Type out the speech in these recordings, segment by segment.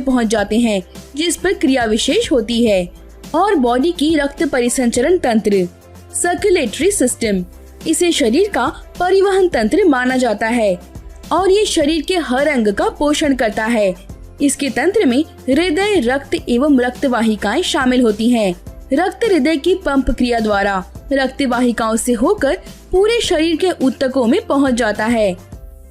पहुंच जाते हैं, जिस पर क्रिया विशेष होती है। और बॉडी की रक्त परिसंचरण तंत्र, सर्कुलेटरी सिस्टम, इसे शरीर का परिवहन तंत्र माना जाता है और ये शरीर के हर अंग का पोषण करता है। इसके तंत्र में हृदय, रक्त एवं रक्तवाहिकाएं शामिल होती हैं। रक्त हृदय की पंप क्रिया द्वारा रक्तवाहिकाओं से होकर पूरे शरीर के ऊतकों में पहुंच जाता है।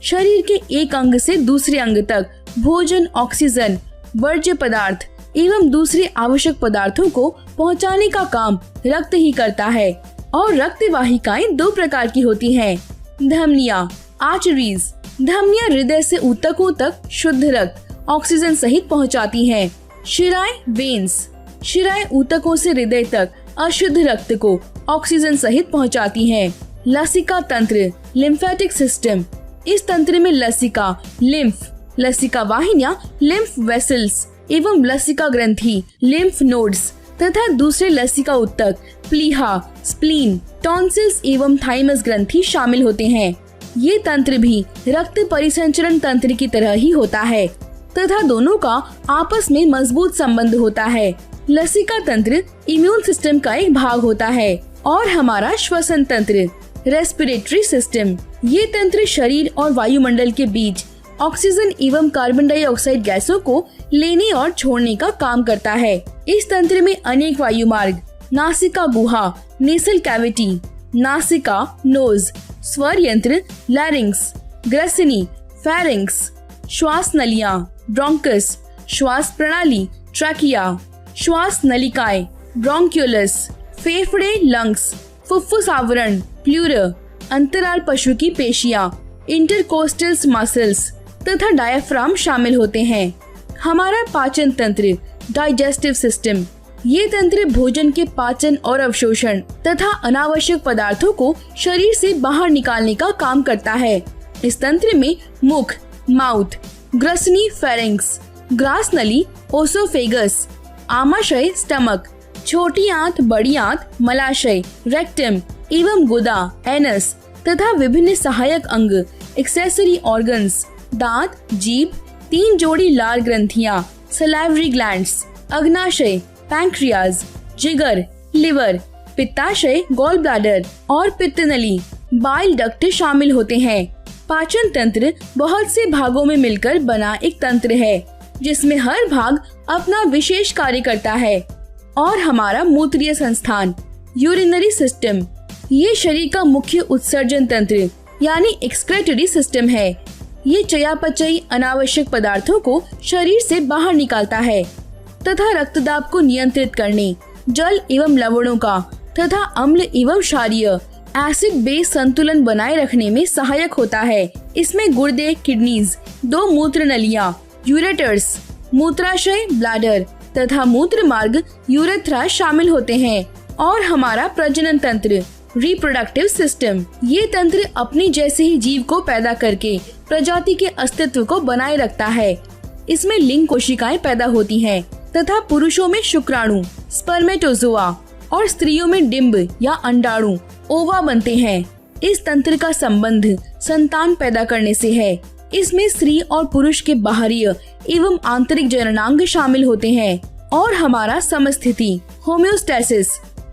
शरीर के एक अंग से दूसरे अंग तक भोजन, ऑक्सीजन, वर्ज्य पदार्थ एवं दूसरे आवश्यक पदार्थों को पहुंचाने का काम रक्त ही करता है। और रक्तवाहिकाएं दो प्रकार की होती हैं। धमनियां, आर्टरीज। धमनियां हृदय से ऊतकों तक शुद्ध रक्त ऑक्सीजन सहित पहुंचाती हैं। शिराएं, वेन्स। शिराएं ऊतकों से हृदय तक अशुद्ध रक्त को ऑक्सीजन सहित पहुंचाती हैं। लसिका तंत्र, लिम्फेटिक सिस्टम। इस तंत्र में लसिका, लिम्फ, लसिका वाहिनियां, लिम्फ वेसल्स एवं लसिका ग्रंथि, लिम्फ नोड्स तथा दूसरे लसिका ऊतक, प्लीहा, स्प्लीन, टॉन्सिल्स एवं थाइमस ग्रंथि शामिल होते हैं। ये तंत्र भी रक्त परिसंचरण तंत्र की तरह ही होता है तथा दोनों का आपस में मजबूत संबंध होता है। लसिका तंत्र इम्यून सिस्टम का एक भाग होता है। और हमारा श्वसन तंत्र, रेस्पिरेटरी सिस्टम, ये तंत्र शरीर और वायुमंडल के बीच ऑक्सीजन एवं कार्बन डाइऑक्साइड गैसों को लेने और छोड़ने का काम करता है। इस तंत्र में अनेक वायु मार्ग, नासिका गुहा, नेसल कैविटी, नासिका, नोज, स्वर यंत्र, लैरिंक्स, ग्रसनी, फेरिंक्स, श्वास नलियां, ब्रोंकस, श्वास प्रणाली, ट्रैकिया, श्वास नलिकाएं, ब्रोंक्यूलस, फेफड़े, लंग्स, फुफ्फुस आवरण, प्लूरा, अंतराल पशु की पेशियां, इंटरकोस्टल्स मसल्स तथा डायफ्राम शामिल होते हैं। हमारा पाचन तंत्र, डाइजेस्टिव सिस्टम, ये तंत्र भोजन के पाचन और अवशोषण तथा अनावश्यक पदार्थों को शरीर से बाहर निकालने का काम करता है। इस तंत्र में मुख, माउथ, ग्रसनी, फेरिंक्स, ग्रास नली, ओसोफेगस, आमाशय, स्टमक, छोटी आंत, बड़ी आंत, मलाशय, रेक्टम एवं गुदा, एनस तथा विभिन्न सहायक अंग, एक्सेसरी ऑर्गन्स, दांत, जीभ, 3 जोड़ी लार ग्रंथियां, सलाइवरी ग्लैंड्स, अग्नाशय, पैंक्रियाज, जिगर, लिवर, पित्ताशय, गॉल ब्लैडर और पित्तनली, बाइल डक्ट शामिल होते हैं। पाचन तंत्र बहुत से भागों में मिलकर बना एक तंत्र है, जिसमें हर भाग अपना विशेष कार्य करता है। और हमारा मूत्रीय संस्थान, यूरिनरी सिस्टम, ये शरीर का मुख्य उत्सर्जन तंत्र यानी एक्सक्रेटरी सिस्टम है। ये चयापचयी अनावश्यक पदार्थों को शरीर से बाहर निकालता है तथा रक्तदाब को नियंत्रित करने, जल एवं लवणों का तथा अम्ल एवं क्षारीय एसिड बेस संतुलन बनाए रखने में सहायक होता है। इसमें गुर्दे, किडनीज, 2 मूत्र नलियां, यूरेटर्स, मूत्राशय, ब्लैडर तथा मूत्र मार्ग, यूरेथ्रा शामिल होते हैं। और हमारा प्रजनन तंत्र, रिप्रोडक्टिव सिस्टम, ये तंत्र अपने जैसे ही जीव को पैदा करके प्रजाति के अस्तित्व को बनाए रखता है। इसमें लिंग कोशिकाएं पैदा होती हैं तथा पुरुषों में शुक्राणु, स्पर्मेटोजोआ और स्त्रियों में डिंब या अंडाणु, ओवा बनते हैं। इस तंत्र का संबंध संतान पैदा करने से है। इसमें स्त्री और पुरुष के बाहरीय एवं आंतरिक जननांग शामिल होते हैं। और हमारा समस्थिति, होम्योस्टेसिस,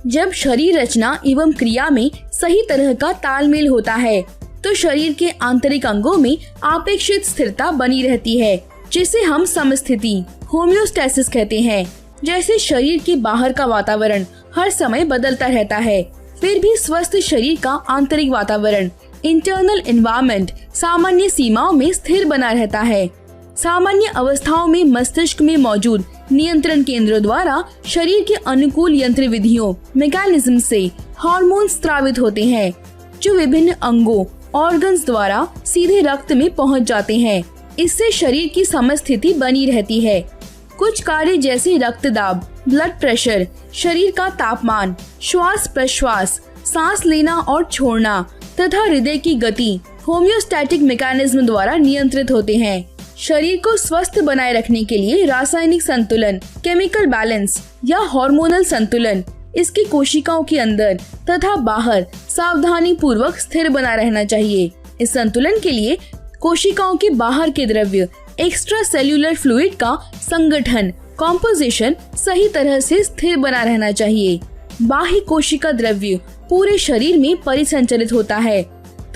जब शरीर रचना एवं क्रिया में सही तरह का तालमेल होता है तो शरीर के आंतरिक अंगों में अपेक्षित स्थिरता बनी रहती है, जिसे हम समस्थिति, होम्योस्टेसिस कहते हैं। जैसे शरीर के बाहर का वातावरण हर समय बदलता रहता है, फिर भी स्वस्थ शरीर का आंतरिक वातावरण, इंटरनल एनवायरनमेंट, सामान्य सीमाओं में स्थिर बना रहता है। सामान्य अवस्थाओं में मस्तिष्क में मौजूद नियंत्रण केंद्रों द्वारा शरीर के अनुकूल यंत्र विधियों, मैकेनिज्म से हार्मोन स्रावित होते हैं, जो विभिन्न अंगों, ऑर्गन्स द्वारा सीधे रक्त में पहुंच जाते हैं। इससे शरीर की समस्थिति बनी रहती है। कुछ कार्य जैसे रक्तदाब, ब्लड प्रेशर, शरीर का तापमान, श्वास प्रश्वास, सांस लेना और छोड़ना तथा हृदय की गति होम्योस्टैटिक मैकेनिज्म द्वारा नियंत्रित होते हैं। शरीर को स्वस्थ बनाए रखने के लिए रासायनिक संतुलन, केमिकल बैलेंस या हार्मोनल संतुलन इसकी कोशिकाओं के अंदर तथा बाहर सावधानी पूर्वक स्थिर बना रहना चाहिए। इस संतुलन के लिए कोशिकाओं के बाहर के द्रव्य एक्स्ट्रा सेल्यूलर फ्लूइड का संगठन कॉम्पोजिशन सही तरह से स्थिर बना रहना चाहिए। बाह्य कोशिका द्रव्य पूरे शरीर में परिसंचरित होता है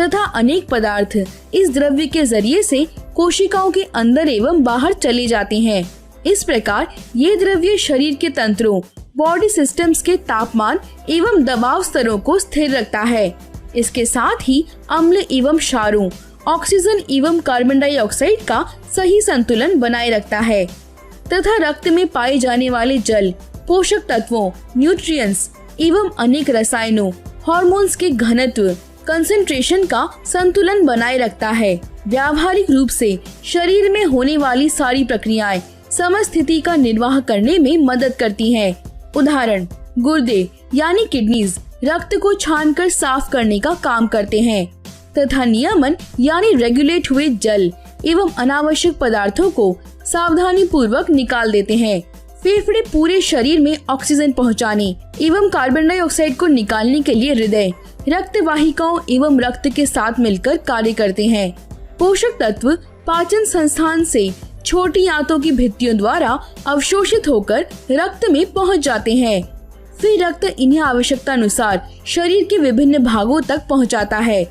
तथा अनेक पदार्थ इस द्रव्य के जरिए से कोशिकाओं के अंदर एवं बाहर चले जाते हैं। इस प्रकार ये द्रव्य शरीर के तंत्रों, बॉडी सिस्टम्स के तापमान एवं दबाव स्तरों को स्थिर रखता है। इसके साथ ही अम्ल एवं क्षारों, ऑक्सीजन एवं कार्बन डाइऑक्साइड का सही संतुलन बनाए रखता है तथा रक्त में पाए जाने वाले जल, पोषक तत्वों, न्यूट्रिएंट्स एवं अनेक रसायनों, हार्मोन्स के घनत्व, कंसंट्रेशन का संतुलन बनाए रखता है। व्यावहारिक रूप से शरीर में होने वाली सारी प्रक्रियाएं समस्थिति का निर्वाह करने में मदद करती हैं। उदाहरण, गुर्दे यानी किडनीज रक्त को छानकर साफ करने का काम करते हैं तथा नियमन यानी रेगुलेट हुए जल एवं अनावश्यक पदार्थों को सावधानी पूर्वक निकाल देते हैं। फेफड़े पूरे शरीर में ऑक्सीजन पहुंचाने एवं कार्बन डाइऑक्साइड को निकालने के लिए हृदय, रक्त वाहिकाओं एवं रक्त के साथ मिलकर कार्य करते हैं। पोषक तत्व पाचन संस्थान से छोटी आंतों की भित्तियों द्वारा अवशोषित होकर रक्त में पहुंच जाते हैं। फिर रक्त इन्हें आवश्यकता अनुसार शरीर के विभिन्न भागों तक पहुंचाता है।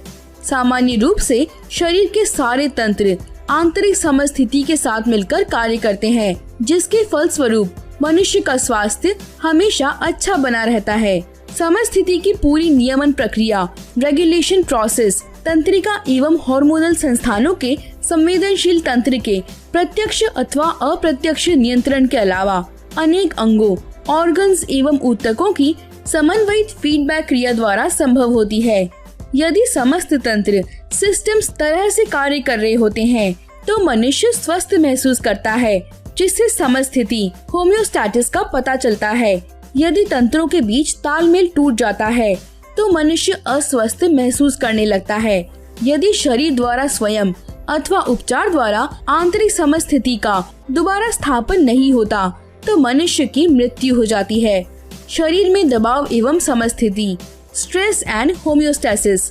सामान्य रूप से शरीर के सारे तंत्र आंतरिक समस्थिति के साथ मिलकर कार्य करते हैं, जिसके फलस्वरूप मनुष्य का स्वास्थ्य हमेशा अच्छा बना रहता है। समस्थिति की पूरी नियमन प्रक्रिया, रेगुलेशन प्रोसेस, तंत्रिका एवं हार्मोनल संस्थानों के संवेदनशील तंत्र के प्रत्यक्ष अथवा अप्रत्यक्ष नियंत्रण के अलावा अनेक अंगों, ऑर्गन्स एवं ऊतकों की समन्वित फीडबैक क्रिया द्वारा संभव होती है। यदि समस्त तंत्र सिस्टम्स तरह से कार्य कर रहे होते हैं तो मनुष्य स्वस्थ महसूस करता है, जिससे समस्थिति होम्योस्टैटिस का पता चलता है। यदि तंत्रों के बीच तालमेल टूट जाता है तो मनुष्य अस्वस्थ महसूस करने लगता है। यदि शरीर द्वारा स्वयं अथवा उपचार द्वारा आंतरिक समस्थिति का दोबारा स्थापन नहीं होता तो मनुष्य की मृत्यु हो जाती है। शरीर में दबाव एवं समस्थिति, स्ट्रेस एंड होम्योस्टैसिस।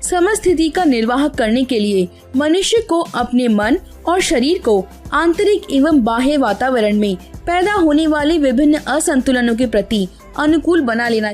समस्थिति का निर्वाह करने के लिए मनुष्य को अपने मन और शरीर को आंतरिक एवं बाह्य वातावरण में पैदा होने वाले विभिन्न असंतुलनों के प्रति अनुकूल बना लेना